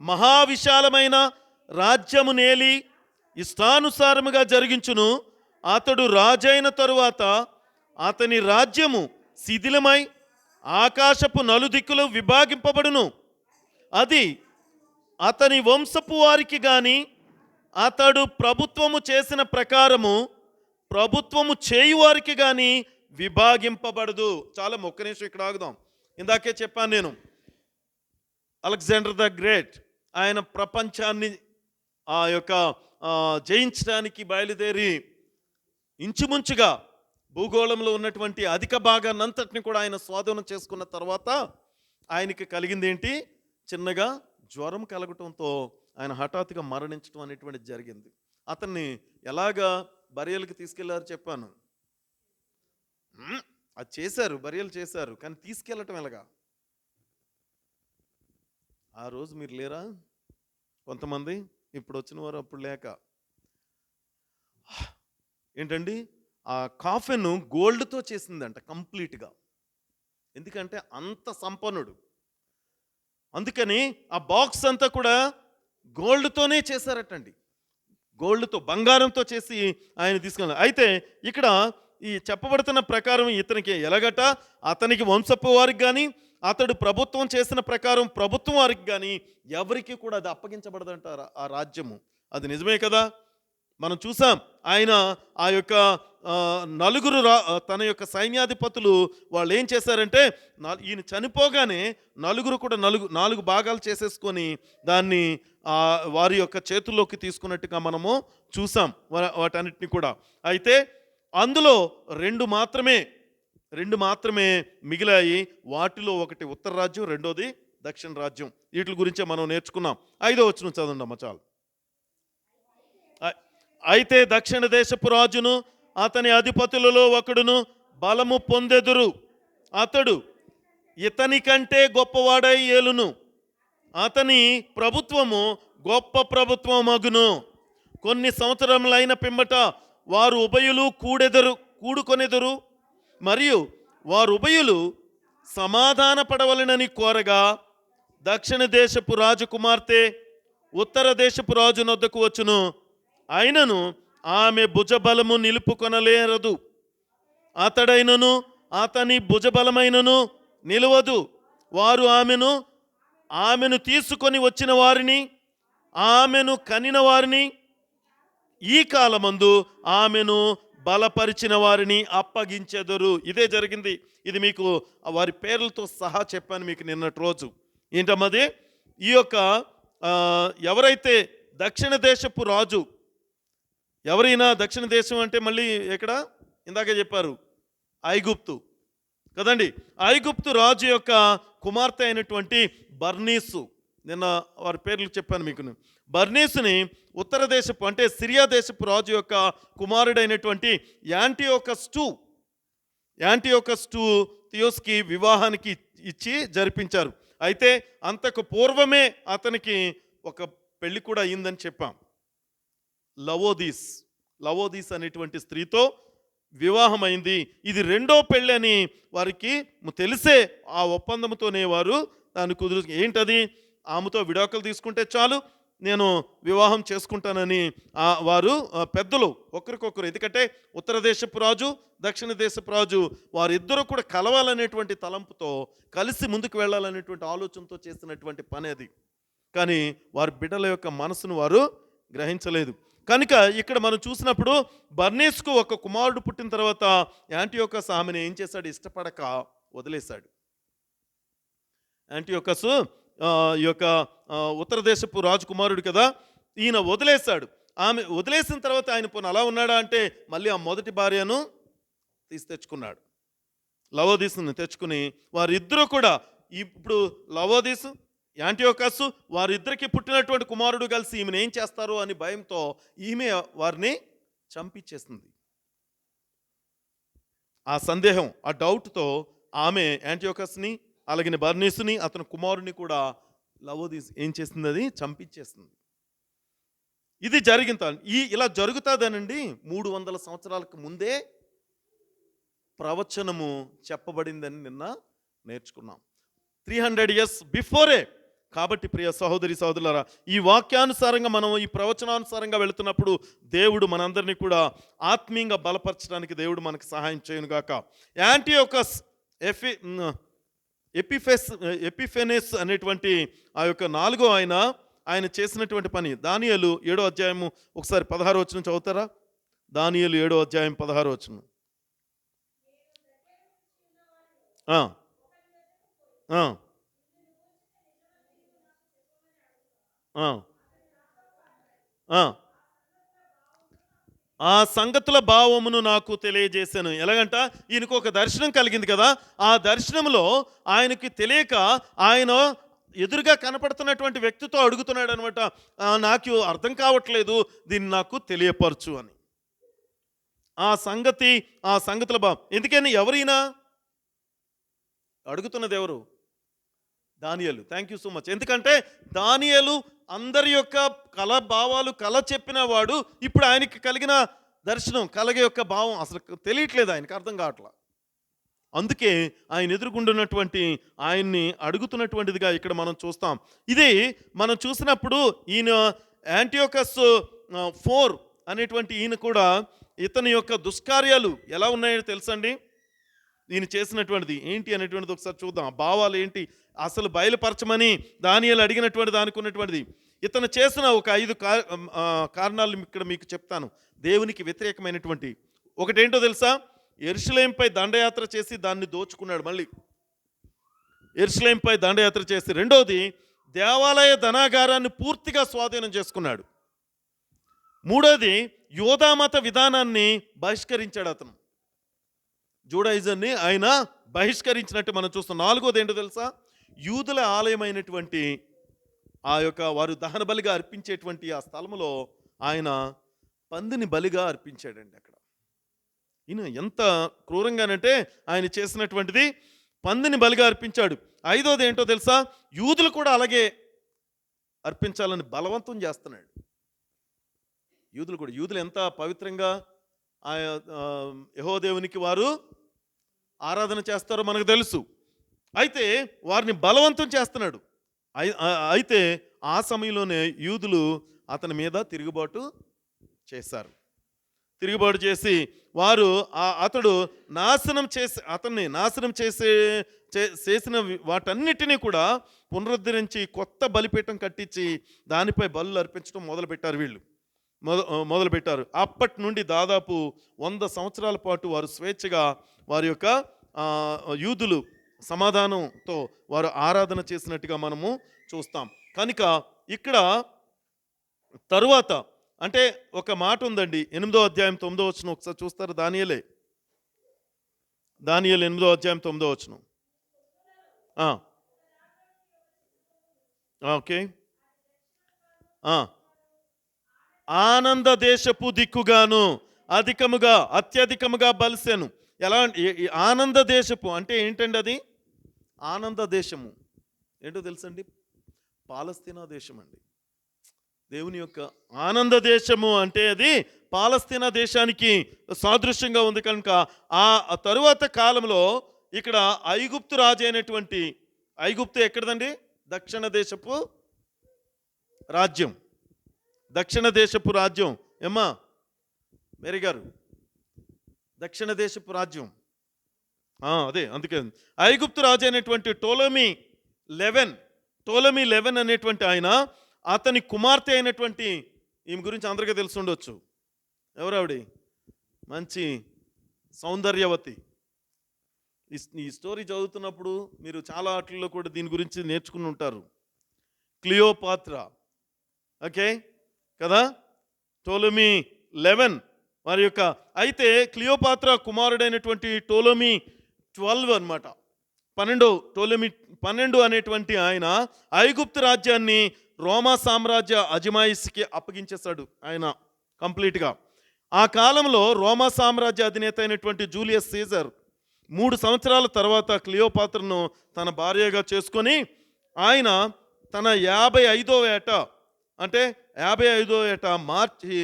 మహావిశాలమైన రాజ్యము నేలి ఇష్టానుసారముగా జరిగించును. అతడు రాజైన తరువాత అతని రాజ్యము శిథిలమై ఆకాశపు నలుదిక్కులు విభాగింపబడును. అది అతని వంశపు వారికి గాని అతడు ప్రభుత్వము చేసిన ప్రకారము ప్రభుత్వము చేయువారికి గాని విభాగింపబడదు. చాలా ఒక్క నిమిషం ఇక్కడ ఆగుదాం. ఇందాకే చెప్పాను నేను, అలెగ్జాండర్ ద గ్రేట్ ఆయన ప్రపంచాన్ని ఆ యొక్క జయించడానికి బయలుదేరి ఇంచుమించుగా భూగోళంలో ఉన్నటువంటి అధిక భాగాన్నంతటిని కూడా ఆయన స్వాధీనం చేసుకున్న తర్వాత ఆయనకి కలిగింది ఏంటి? చిన్నగా జ్వరం కలగటంతో ఆయన హఠాత్తుగా మరణించడం అనేటువంటిది జరిగింది. అతన్ని ఎలాగా బరియలకు తీసుకెళ్లారు చెప్పాను. అది చేశారు, బరియలు చేశారు, కానీ తీసుకెళ్ళటం ఎలాగా? ఆ రోజు మీరు లేరా? కొంతమంది ఇప్పుడు వచ్చిన వారు అప్పుడు లేక. ఏంటండి, ఆ కాఫెన్ గోల్డ్తో చేసిందంట కంప్లీట్గా. ఎందుకంటే అంత సంపన్నుడు. అందుకని ఆ బాక్స్ అంతా కూడా గోల్డ్తోనే చేశారటండి. గోల్డ్తో, బంగారంతో చేసి ఆయన తీసుకెళ్ళారు. అయితే ఇక్కడ ఈ చెప్పబడుతున్న ప్రకారం ఇతనికి ఎలాగట? అతనికి వంశపు వారికి కానీ అతడు ప్రభుత్వం చేసిన ప్రకారం ప్రభుత్వం వారికి కానీ ఎవరికి కూడా అది అప్పగించబడదంటారు ఆ రాజ్యము. అది నిజమే కదా. మనం చూసాం ఆయన ఆ యొక్క నలుగురు తన యొక్క సైన్యాధిపతులు వాళ్ళు ఏం చేశారంటే ఈయన చనిపోగానే నలుగురు కూడా నాలుగు భాగాలు చేసేసుకొని దాన్ని వారి యొక్క చేతుల్లోకి తీసుకున్నట్టుగా మనము చూసాం వాటన్నిటిని కూడా. అయితే అందులో రెండు మాత్రమే మిగిలాయి. వాటిలో ఒకటి ఉత్తర రాజ్యం, రెండోది దక్షిణ రాజ్యం. వీటి గురించే మనం నేర్చుకున్నాం. 5వ వచనం చదవండి అమ్మ చాలు. అయితే దక్షిణ దేశపు రాజును అతని అధిపతులలో ఒకడును బలము పొందెదురు. అతడు ఇతని కంటే గొప్పవాడై ఏలును. అతని ప్రభుత్వము గొప్ప ప్రభుత్వమగును. కొన్ని సంవత్సరములైన పిమ్మట వారు ఉభయులు కూడుకొనెదురు. మరియు వారు ఉభయులు సమాధాన పడవలనని కోరగా దక్షిణ దేశపు రాజు కుమార్తె ఉత్తర దేశపు రాజు నొద్దకు వచ్చును. అయినను ఆమె భుజబలము నిలుపుకొనలేరదు. అతడైనను అతని భుజబలమైనను నిలవదు. వారు ఆమెను తీసుకొని వచ్చిన వారిని, ఆమెను కనిన వారిని, ఈ కాలమందు ఆమెను బలపరిచిన వారిని అప్పగించెదరు. ఇదే జరిగింది. ఇది మీకు వారి పేర్లతో సహా చెప్పాను మీకు నిన్నటి రోజు. ఏంటమ్మది? ఈ యొక్క ఎవరైతే దక్షిణ దేశపు రాజు, ఎవరైనా దక్షిణ దేశం అంటే మళ్ళీ ఎక్కడ ఇందాకే చెప్పారు ఐగుప్తు కదండి. ఐగుప్తు రాజు యొక్క కుమార్తె అయినటువంటి బర్నీసు, నిన్న వారి పేర్లు చెప్పాను మీకు. బర్నీసుని ఉత్తర దేశపు అంటే సిరియా దేశపు రాజు యొక్క కుమారుడైనటువంటి యాంటియోకస్ థియోస్కి వివాహానికి ఇచ్చి జరిపించారు. అయితే అంతకు పూర్వమే అతనికి ఒక పెళ్లి కూడా అయిందని చెప్పాం. లవోదీస్ అనేటువంటి స్త్రీతో వివాహం అయింది. ఇది రెండో పెళ్ళి అని వారికి తెలిసే ఆ ఒప్పందంతోనే వారు దాన్ని ఏంటది? ఆమెతో విడాకులు తీసుకుంటే చాలు, నేను వివాహం చేసుకుంటానని వారు పెద్దలు ఒకరికొకరు, ఎందుకంటే ఉత్తర దేశపు రాజు దక్షిణ దేశపు రాజు వారిద్దరూ కూడా కలవాలనేటువంటి తలంపుతో కలిసి ముందుకు వెళ్ళాలనేటువంటి ఆలోచనతో చేసినటువంటి పని అది. కానీ వారి బిడ్డల యొక్క మనసును వారు గ్రహించలేదు. కనుక ఇక్కడ మనం చూసినప్పుడు బర్నీస్కు ఒక కుమారుడు పుట్టిన తర్వాత యాంటియోకస్ ఆమెను ఏం చేశాడు? ఇష్టపడక వదిలేశాడు. యాంటియోకస్ ఈ యొక్క ఉత్తర దేశపు రాజకుమారుడు కదా, ఈయన వదిలేశాడు. ఆమె వదిలేసిన తర్వాత ఆయన పోనీ అలా ఉన్నాడా అంటే మళ్ళీ ఆ మొదటి భార్యను తెచ్చుకున్నాడు. లవోదీసుని తెచ్చుకుని వారిద్దరూ కూడా ఇప్పుడు లవోదీసు యాంటియోకస్ వారిద్దరికి పుట్టినటువంటి కుమారుడు కలిసి ఈమెను ఏం చేస్తారు అని భయంతో ఈమె వారిని చంపించేసింది. ఆ సందేహం, ఆ డౌట్తో ఆమె యాంటియోకస్ని అలాగే బర్నీసుని అతని కుమారుని కూడా లవోదీస్ ఏం చేసింది? అది చంపించేస్తుంది. ఇది జరిగింది. ఇలా జరుగుతుందనండి 300 సంవత్సరాలకు ముందే ప్రవచనము చెప్పబడిందని నిన్న నేర్చుకున్నాం. 300 years బిఫోరే. కాబట్టి ప్రియ సహోదరి సహోదరులారా, ఈ వాక్యానుసారంగా మనం ఈ ప్రవచనానుసారంగా వెళుతున్నప్పుడు దేవుడు మనందరినీ కూడా ఆత్మీయంగా బలపరచడానికి దేవుడు మనకు సహాయం చేయనుగాక. యాంటియోకస్ ఎపిఫెనెస్ అనేటువంటి ఆ యొక్క 4వ ఆయన చేసినటువంటి పని, దానియేలు 7వ అధ్యాయము ఒకసారి 16వ వచనం చదువుతారా? దానియేలు 7వ అధ్యాయం 16వ వచనం. ఆ సంగతుల భావమును నాకు తెలియజేశాను. ఎలాగంట? ఈయనకు ఒక దర్శనం కలిగింది కదా, ఆ దర్శనంలో ఆయనకి తెలియక ఆయన ఎదురుగా కనపడుతున్నటువంటి వ్యక్తితో అడుగుతున్నాడు అనమాట, నాకు అర్థం కావట్లేదు, దీన్ని నాకు తెలియపరచు అని. ఆ సంగతుల భావం. ఎందుకని ఎవరైనా అడుగుతున్నది ఎవరు? దానియేలు. Thank you so much. ఎందుకంటే దానియేలు అందరి యొక్క భావాలు చెప్పిన వాడు. ఇప్పుడు ఆయనకి కలిగిన దర్శనం యొక్క భావం అసలు తెలియట్లేదు, ఆయనకి అర్థం కావట్లా. అందుకే ఆయన ఎదురుగుండున్నటువంటి ఆయన్ని అడుగుతున్నటువంటిదిగా ఇక్కడ మనం చూస్తాం. ఇది మనం చూసినప్పుడు ఈయన యాంటియోకస్ 4 అనేటువంటి ఈయన కూడా ఇతని యొక్క దుష్కార్యాలు ఎలా ఉన్నాయో తెలుసండి. ఈయన చేసినటువంటిది ఏంటి అనేటువంటిది ఒకసారి చూద్దాం. ఆ భావాలు ఏంటి అసలు బయలుపరచమని దానియేలు అడిగినటువంటి దానికి ఉన్నటువంటిది. ఇతను చేసిన ఒక 5 కారణాలు ఇక్కడ మీకు చెప్తాను. దేవునికి వ్యతిరేకమైనటువంటి ఒకటేంటో తెలుసా? యెరూషలేముపై దండయాత్ర చేసి దాన్ని దోచుకున్నాడు. మళ్ళీ యెరూషలేముపై దండయాత్ర చేసి, రెండోది దేవాలయ ధనాగారాన్ని పూర్తిగా స్వాధీనం చేసుకున్నాడు. మూడోది యోధామత విధానాన్ని బహిష్కరించాడు. అతను జూడాయిజాన్ని ఆయన బహిష్కరించినట్టు మనం చూస్తాం. నాలుగోది ఏంటో తెలుసా? యూదుల ఆలయమైనటువంటి ఆ యొక్క వారు దహన బలిగా అర్పించేటువంటి ఆ స్థలంలో ఆయన పందిని బలిగా అర్పించాడండి. అక్కడ ఈయన ఎంత క్రూరంగానంటే ఆయన చేసినటువంటిది పందిని బలిగా అర్పించాడు. ఐదోది ఏంటో తెలుసా? యూదులు కూడా అలాగే అర్పించాలని బలవంతం చేస్తున్నాడు. యూదులు ఎంత పవిత్రంగా ఆ యెహోవా దేవునికి వారు ఆరాధన చేస్తారో మనకు తెలుసు. అయితే వారిని బలవంతం చేస్తున్నాడు. అయితే ఆ సమయంలోనే యూదులు అతని మీద తిరుగుబాటు చేశారు. తిరుగుబాటు చేసి వారు అతడు అతన్ని నాశనం చేసిన వాటన్నిటినీ కూడా పునరుద్ధరించి కొత్త బలిపీఠం కట్టించి దానిపై బలులు అర్పించడం మొదలుపెట్టారు. వీళ్ళు మొదలుపెట్టారు. అప్పటి నుండి దాదాపు 100 సంవత్సరాల పాటు వారు స్వేచ్ఛగా వారి యొక్క యూదులు సమాధానంతో వారు ఆరాధన చేసినట్టుగా మనము చూస్తాం. కనుక ఇక్కడ తరువాత అంటే ఒక మాట ఉందండి. 8వ అధ్యాయం 9వ వచనం ఒకసారి చూస్తారు. దానియేలు 8వ అధ్యాయం 9వ వచనం. ఓకే. ఆనంద దేశపు దిక్కుగాను అత్యధికముగా బలిసెను. ఎలా ఆనంద దేశపు అంటే ఏంటండి? అది ఆనంద దేశము ఏంటో తెలుసండి? పాలస్తీనా దేశం అండి. దేవుని యొక్క ఆనంద దేశము అంటే అది పాలస్తీనా దేశానికి సాదృశ్యంగా ఉంది. కనుక ఆ తరువాత కాలంలో ఇక్కడ ఐగుప్తు రాజు అయినటువంటి ఐగుప్తు ఎక్కడదండి? దక్షిణ దేశపు రాజ్యం. ఏమ్మా మేరీ గారు, దక్షిణ దేశపు రాజ్యం అదే. అందుకే ఐగుప్తు రాజు అయినటువంటి టోలమీ 11 అనేటువంటి ఆయన, అతని కుమార్తె అయినటువంటి ఈమె గురించి అందరికీ తెలిసి ఉండొచ్చు. ఎవరావిడి? మంచి సౌందర్యవతి. ఈ స్టోరీ చదువుతున్నప్పుడు మీరు చాలా ఆటల్లో కూడా దీని గురించి నేర్చుకుని ఉంటారు. క్లియోపాత్రా, ఓకే కదా? టోలమీ 11 వారి యొక్క. అయితే క్లియోపాత్రా కుమారుడైనటువంటి టోలమీ 12 అనమాట, 12 అనేటువంటి ఆయన ఐగుప్తు రాజ్యాన్ని రోమా సామ్రాజ్య అజమాయిషికి అప్పగించేశాడు ఆయన కంప్లీట్గా. ఆ కాలంలో రోమా సామ్రాజ్య అధినేత అయినటువంటి జూలియస్ సీజర్ 3 సంవత్సరాల తర్వాత క్లియోపాత్రను తన భార్యగా చేసుకొని ఆయన తన 55వ ఏట అంటే 55వ ఏట మార్చి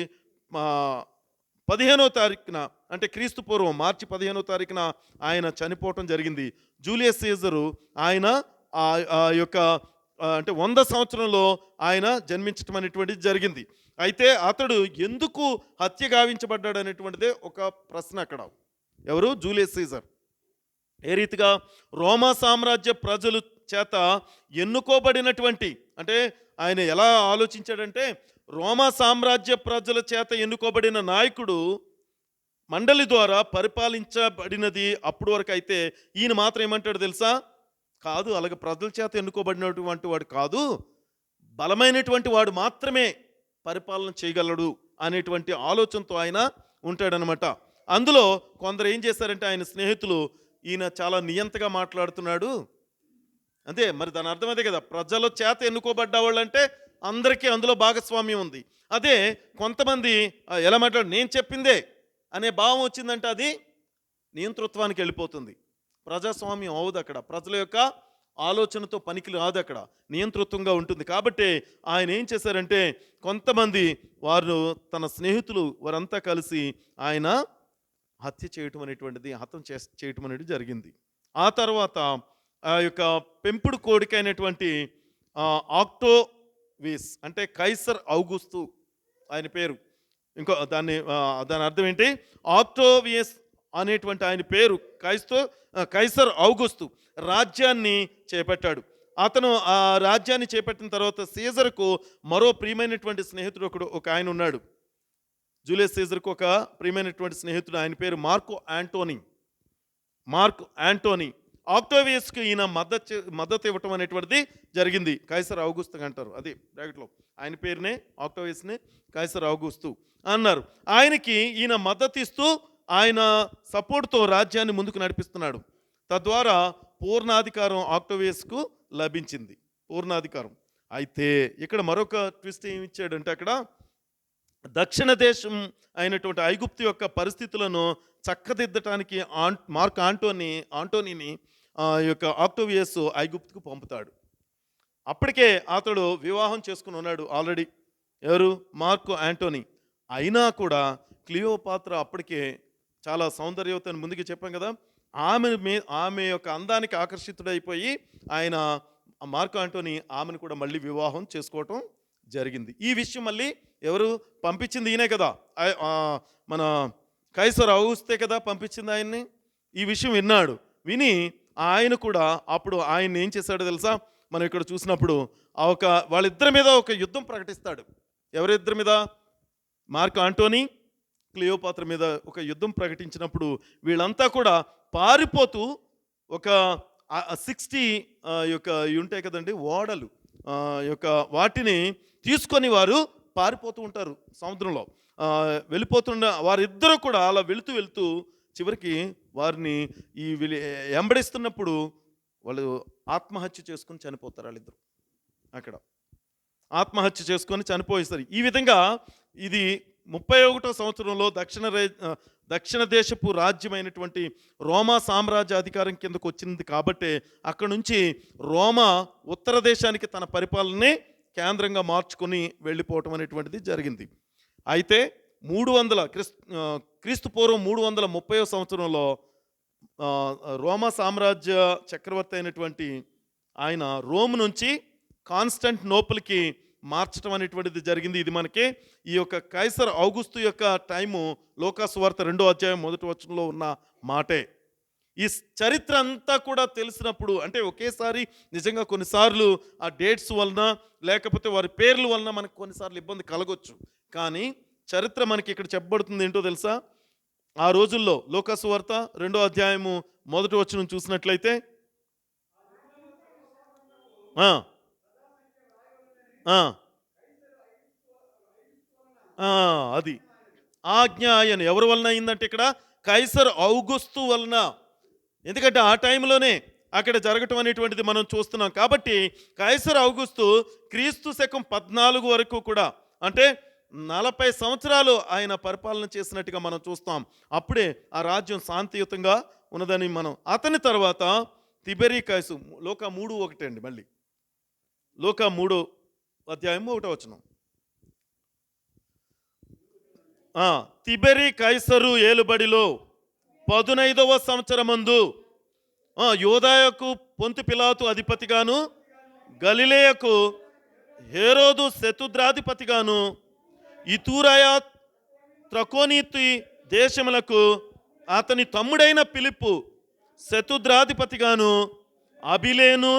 15వ తారీఖున అంటే క్రీస్తు పూర్వం మార్చి 15వ తారీఖున ఆయన చనిపోవటం జరిగింది. జూలియస్ సీజరు ఆయన ఆ యొక్క అంటే 100 సంవత్సరంలో ఆయన జన్మించటం అనేటువంటిది జరిగింది. అయితే అతడు ఎందుకు హత్య గావించబడ్డాడు అనేటువంటిదే ఒక ప్రశ్న అక్కడ. ఎవరు? Julius Caesar. ఏ రీతిగా రోమా సామ్రాజ్య ప్రజలు చేత ఎన్నుకోబడినటువంటి, అంటే ఆయన ఎలా ఆలోచించాడంటే రోమా సామ్రాజ్య ప్రజల చేత ఎన్నుకోబడిన నాయకుడు మండలి ద్వారా పరిపాలించబడినది అప్పటి వరకు. అయితే ఈయన మాత్రం ఏమంటాడు తెలుసా? కాదు, అలాగే ప్రజల చేత ఎన్నుకోబడినటువంటి వాడు కాదు, బలమైనటువంటి వాడు మాత్రమే పరిపాలన చేయగలడు అనేటువంటి ఆలోచనతో ఆయన ఉంటాడనమాట. అందులో కొందరు ఏం చేశారంటే ఆయన స్నేహితులు, ఈయన చాలా నియంతగా మాట్లాడుతున్నాడు. అంతే మరి దాని అర్థం అదే కదా, ప్రజల చేత ఎన్నుకోబడ్డ వాళ్ళు అంటే అందరికీ అందులో భాగస్వామ్యం ఉంది. అదే కొంతమంది ఎలా మాట్లాడు, నేను చెప్పిందే అనే భావం వచ్చిందంటే అది నియంతృత్వానికి వెళ్ళిపోతుంది. ప్రజాస్వామ్యం అవదు అక్కడ, ప్రజల యొక్క ఆలోచనతో పనికి రాదు, అక్కడ నియంతృత్వంగా ఉంటుంది. కాబట్టి ఆయన ఏం చేశారంటే కొంతమంది వారు తన స్నేహితులు వారంతా కలిసి ఆయన హత్య చేయటం అనేటువంటిది, హతం చేయటం అనేది జరిగింది. ఆ తర్వాత ఆ యొక్క పెంపుడు కోడికైనటువంటి ఆక్టోవియస్ అంటే కైసర్ ఔగుస్తు ఆయన పేరు. దాని అర్థం ఏంటి? ఆక్టోవియస్ అనేటువంటి ఆయన పేరు కైసర్ ఔగుస్తు రాజ్యాన్ని చేపట్టాడు. అతను ఆ రాజ్యాన్ని చేపట్టిన తర్వాత సీజర్కు మరో ప్రియమైనటువంటి స్నేహితుడు ఒక ఆయన ఉన్నాడు, జూలియస్ సీజర్కు ఒక ప్రియమైనటువంటి స్నేహితుడు, ఆయన పేరు మార్క్ యాంటోనీ. ఆక్టోవియస్కి ఈయన మద్దతు ఇవ్వటం అనేటువంటిది జరిగింది. కైసర్ ఔగుస్తు అంటారు, అది బ్రాకెట్లో ఆయన పేరునే ఆక్టోవియస్ని కైసర్ ఔగుస్తు అన్నారు. ఆయనకి ఈయన మద్దతు ఇస్తూ ఆయన సపోర్ట్తో రాజ్యాన్ని ముందుకు నడిపిస్తున్నాడు. తద్వారా పూర్ణాధికారం ఆక్టోవియస్కు లభించింది, పూర్ణాధికారం. అయితే ఇక్కడ మరొక ట్విస్ట్ ఏమి ఇచ్చాడంటే, అక్కడ దక్షిణ దేశం అయినటువంటి ఐగుప్తు యొక్క పరిస్థితులను చక్కదిద్దటానికి మార్క్ ఆంటోనీని యొక్క ఆక్టోవియస్ ఐగుప్తుకు పంపుతాడు. అప్పటికే అతడు వివాహం చేసుకుని ఉన్నాడు ఆల్రెడీ. ఎవరు? Mark Anthony. అయినా కూడా క్లియోపాత్ర అప్పటికే చాలా సౌందర్యవతని ముందుకు చెప్పాం కదా, ఆమె యొక్క అందానికి ఆకర్షితుడైపోయి ఆయన మార్క్ యాంటోనీ ఆమెను కూడా మళ్ళీ వివాహం చేసుకోవటం జరిగింది. ఈ విషయం మళ్ళీ ఎవరు పంపించింది? ఈయనే కదా, మన కైసర్ ఔగుస్తే కదా పంపించింది ఆయన్ని. ఈ విషయం విన్నాడు. విని ఆయన కూడా అప్పుడు ఆయన ఏం చేశాడో తెలుసా? మనం ఇక్కడ చూసినప్పుడు వాళ్ళిద్దరి మీద ఒక యుద్ధం ప్రకటిస్తాడు. ఎవరిద్దరి మీద? మార్క్ యాంటోనీ క్లియోపాత్ర మీద ఒక యుద్ధం ప్రకటించినప్పుడు వీళ్ళంతా కూడా పారిపోతూ ఒక 60 యొక్క ఉంటాయి కదండి ఓడలు యొక్క వాటిని తీసుకొని వారు పారిపోతూ ఉంటారు సముద్రంలో. వెళ్ళిపోతున్న వారిద్దరూ కూడా అలా వెళుతూ చివరికి వారిని వెంబడిస్తున్నప్పుడు వాళ్ళు ఆత్మహత్య చేసుకొని చనిపోతారు. వాళ్ళిద్దరు అక్కడ ఆత్మహత్య చేసుకొని చనిపోయిస్తారు. ఈ విధంగా ఇది 31వ సంవత్సరంలో దక్షిణ దేశపు రాజ్యమైనటువంటి రోమా సామ్రాజ్య అధికారం కిందకు వచ్చింది. కాబట్టి అక్కడ నుంచి రోమా ఉత్తర దేశానికి తన పరిపాలనని కేంద్రంగా మార్చుకొని వెళ్ళిపోవటం అనేటువంటిది జరిగింది. అయితే క్రీస్తు పూర్వం 330వ సంవత్సరంలో రోమా సామ్రాజ్య చక్రవర్తి అయినటువంటి ఆయన రోమ్ నుంచి కాన్స్టాంటినోపుల్కి మార్చడం అనేటువంటిది జరిగింది. ఇది మనకి ఈ యొక్క కైసర్ ఔగుస్తు యొక్క టైము లూకాసు వార్త 2వ అధ్యాయం 1వ వచనంలో ఉన్న మాటే. ఈ చరిత్ర అంతా కూడా తెలిసినప్పుడు, అంటే ఒకేసారి నిజంగా కొన్నిసార్లు ఆ డేట్స్ వలన లేకపోతే వారి పేర్ల వలన మనకు కొన్నిసార్లు ఇబ్బంది కలగొచ్చు. కానీ చరిత్ర మనకి ఇక్కడ చెప్పబడుతుంది ఏంటో తెలుసా? ఆ రోజుల్లో లూకాసు వార్త 2వ అధ్యాయము 1వ వచనం చూసినట్లయితే అది ఆజ్ఞ ఆయన ఎవరి వలన అయిందంటే ఇక్కడ కైసర్ ఔగుస్తు వలన. ఎందుకంటే ఆ టైంలోనే అక్కడ జరగటం అనేటువంటిది మనం చూస్తున్నాం. కాబట్టి కైసర్ ఔగుస్తు క్రీస్తు శకం 14 వరకు కూడా, అంటే 40 సంవత్సరాలు ఆయన పరిపాలన చేసినట్టుగా మనం చూస్తాం. అప్పుడే ఆ రాజ్యం శాంతియుతంగా ఉన్నదని మనం. అతని తర్వాత తిబెరీ కైసు, లూకా 3:1 అండి, మళ్ళీ లూకా 3వ అధ్యాయము 1వ వచనం. తిబెరీ కైసరు ఏలుబడిలో 15వ సంవత్సరమందు యూదాయకు పొంతు పిలాతు అధిపతిగాను, గలిలేయకు హేరోదు శతుద్రాధిపతిగాను, ఇతూరయ త్రకోనీతి దేశములకు అతని తమ్ముడైన ఫిలిప్పు శతుద్రాధిపతిగాను, అబిలేను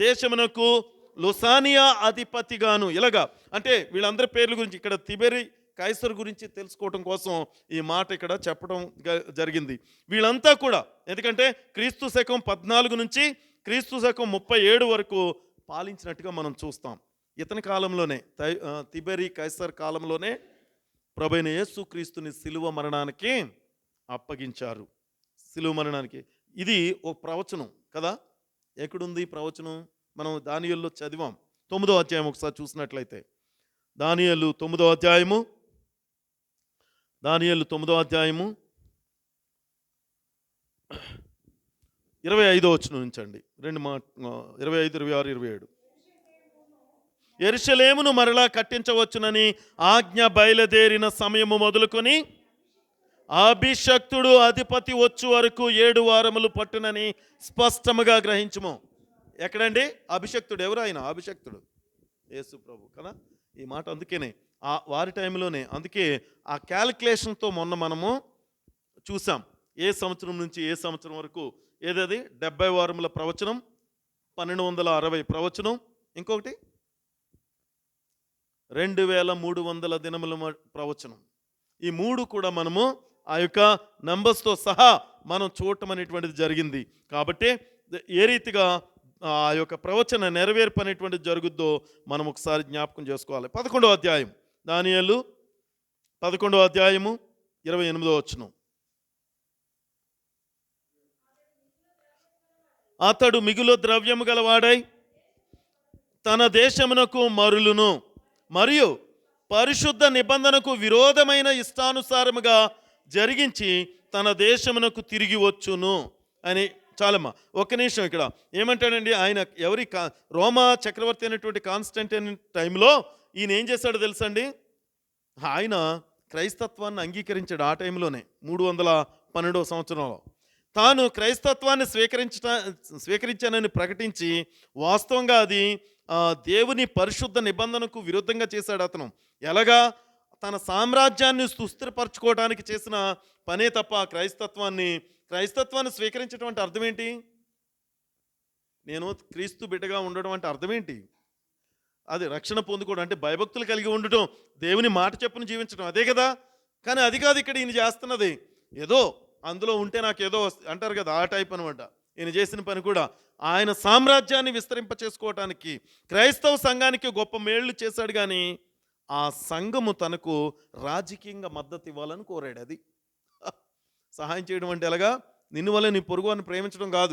దేశమునకు లుసానియా అధిపతిగాను. ఇలాగా అంటే వీళ్ళందరి పేర్ల గురించి ఇక్కడ తిబెరీ కైసర్ గురించి తెలుసుకోవటం కోసం ఈ మాట ఇక్కడ చెప్పడం జరిగింది. వీళ్ళంతా కూడా ఎందుకంటే క్రీస్తు శకం 14 నుంచి క్రీస్తు శకం 37 వరకు పాలించినట్టుగా మనం చూస్తాం. ఇతని కాలంలోనే తిబెరీ కైసర్ కాలంలోనే ప్రభువైన యేసు క్రీస్తుని సిలువ మరణానికి అప్పగించారు. సిలువ మరణానికి ఇది ఒక ప్రవచనం కదా. ఎక్కడుంది ప్రవచనం? మనం దానియేలులో చదివాం. 9వ అధ్యాయం ఒకసారి చూసినట్లయితే దానియేలు 9వ అధ్యాయము 25వ వచనం నుంచి అండి, 25, 26, 27. యెరూషలేమును మరలా కట్టించవచ్చునని ఆజ్ఞ బయలుదేరిన సమయము మొదలుకొని అభిషక్తుడు అధిపతి వచ్చు వరకు 7 వారములు పట్టునని స్పష్టముగా గ్రహించుము. ఎక్కడండి అభిషక్తుడు? ఎవరు ఆయన? అభిషక్తుడు యేసు ప్రభు కదా. ఈ మాట అందుకేనే వారి టైంలోనే, అందుకే ఆ క్యాలిక్యులేషన్తో మొన్న మనము చూసాం ఏ సంవత్సరం నుంచి ఏ సంవత్సరం వరకు. ఏదది 70 వారముల ప్రవచనం, 1260 ప్రవచనం, ఇంకొకటి 2300 దినముల ప్రవచనం. ఈ 3 కూడా మనము ఆ యొక్క నంబర్స్తో సహా మనం చూడటం అనేటువంటిది జరిగింది. కాబట్టి ఏ రీతిగా ఆ యొక్క ప్రవచన నెరవేర్పు అనేటువంటిది జరుగుద్దో మనం ఒకసారి జ్ఞాపకం చేసుకోవాలి. 11వ అధ్యాయం, దానియేలు 11వ అధ్యాయము 28వ వచనం. అతడు మిగులు ద్రవ్యము గలవాడై తన దేశమునకు మరులును, మరియు పరిశుద్ధ నిబంధనకు విరోధమైన ఇష్టానుసారముగా జరిగించి తన దేశమునకు తిరిగి వచ్చును అని. చాలమ్మా, ఒక్క నిమిషం. ఇక్కడ ఏమంటాడండి ఆయన? రోమా చక్రవర్తి అయినటువంటి కాన్స్టంటైన్ టైంలో ఈయన ఏం చేశాడో తెలుసండి? ఆయన క్రైస్తత్వాన్ని అంగీకరించాడు. ఆ టైంలోనే 312వ సంవత్సరంలో తాను క్రైస్తత్వాన్ని స్వీకరించానని ప్రకటించి, వాస్తవంగా అది దేవుని పరిశుద్ధ నిబంధనకు విరుద్ధంగా చేశాడు అతను. ఎలాగా? తన సామ్రాజ్యాన్ని సుస్థిరపరచుకోవడానికి చేసిన పనే తప్ప క్రైస్తత్వాన్ని స్వీకరించడం అర్థం ఏంటి? నేను క్రీస్తు బిడ్డగా ఉండడం అంటే అర్థం ఏంటి? అది రక్షణ పొందుకోవడం అంటే భయభక్తులు కలిగి ఉండటం, దేవుని మాట చెప్పును జీవించడం, అదే కదా. కానీ అది కాదు ఇక్కడ ఈయన చేస్తున్నది. ఏదో అందులో ఉంటే నాకేదో అంటారు కదా, ఆ టైప్ అనమాట. ఈయన చేసిన పని కూడా ఆయన సామ్రాజ్యాన్ని విస్తరింప చేసుకోవటానికి క్రైస్తవ సంఘానికి గొప్ప మేళ్లు చేశాడు. కానీ ఆ సంఘము తనకు రాజకీయంగా మద్దతు ఇవ్వాలని కోరాడు. అది సహాయం చేయడం అంటే ఎలాగా? నిన్ను వల్ల నీ పొరుగువాన్ని ప్రేమించడం కాదు.